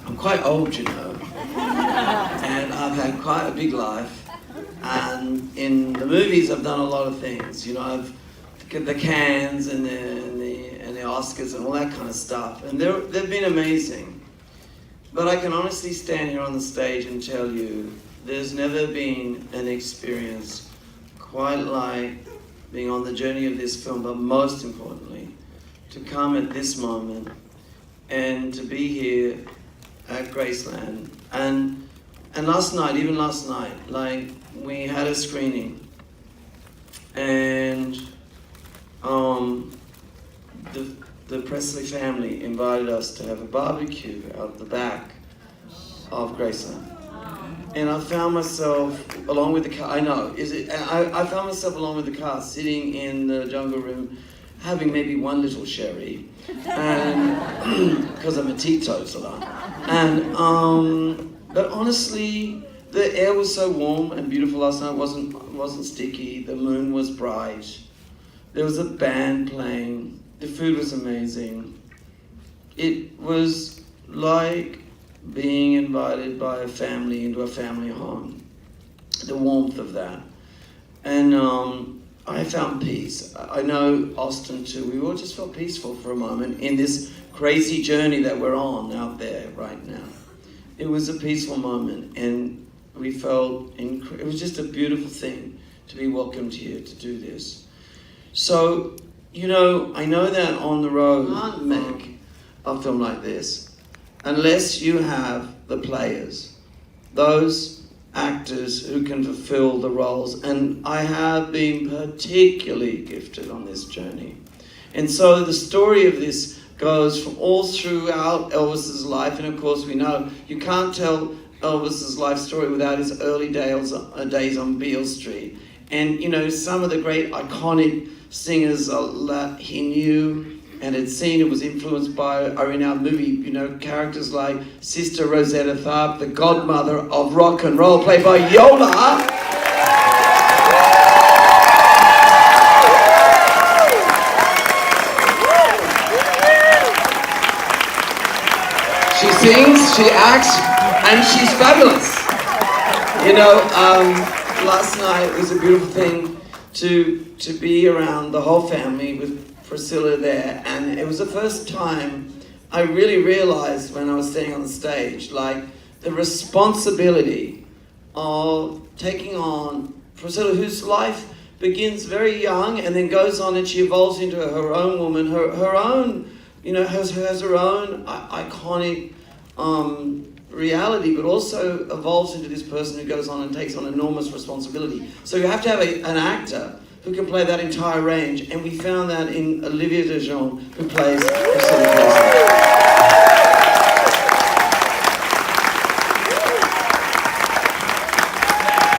I'm quite old, you know, and I've had quite a big life. And in the movies, I've done a lot of things. You know, I've the Cannes and the Oscars and all that kind of stuff, and they've been amazing. But I can honestly stand here on the stage and tell you, there's never been an experience quite like being on the journey of this film, but most importantly, to come at this moment and to be here at Graceland. And last night, even last night, like, we had a screening, and the Presley family invited us to have a barbecue out the back of Graceland. And I found myself, along with the car, I found myself along with the car, sitting in the jungle room, having maybe one little sherry, and because I'm a teetotaler. And but honestly, the air was so warm and beautiful last night. It wasn't sticky. The moon was bright. There was a band playing. The food was amazing. It was like being invited by a family into a family home. The warmth of that. And I found peace. I know Austin too. We all just felt peaceful for a moment in this crazy journey that we're on out there right now. It was a peaceful moment, and we felt it was just a beautiful thing to be welcomed here to do this. So, you know, I know that on the road, you can't make a film like this unless you have the players, those actors who can fulfill the roles. And I have been particularly gifted on this journey. And so the story of this goes from all throughout Elvis's life, and of course we know you can't tell Elvis's life story without his early days on Beale Street. And you know, some of the great iconic singers that he knew and had seen and was influenced by are in our movie. You know, characters like Sister Rosetta Tharpe, the godmother of rock and roll, played by Yola. She sings, she acts, and she's fabulous. You know, last night was a beautiful thing to be around the whole family with Priscilla there, and it was the first time I really realized when I was standing on the stage, like, the responsibility of taking on Priscilla, whose life begins very young and then goes on and she evolves into her own woman, her own, you know, has her own iconic reality, but also evolves into this person who goes on and takes on enormous responsibility. So you have to have an actor who can play that entire range, and we found that in Olivia de Jonge, who plays Priscilla.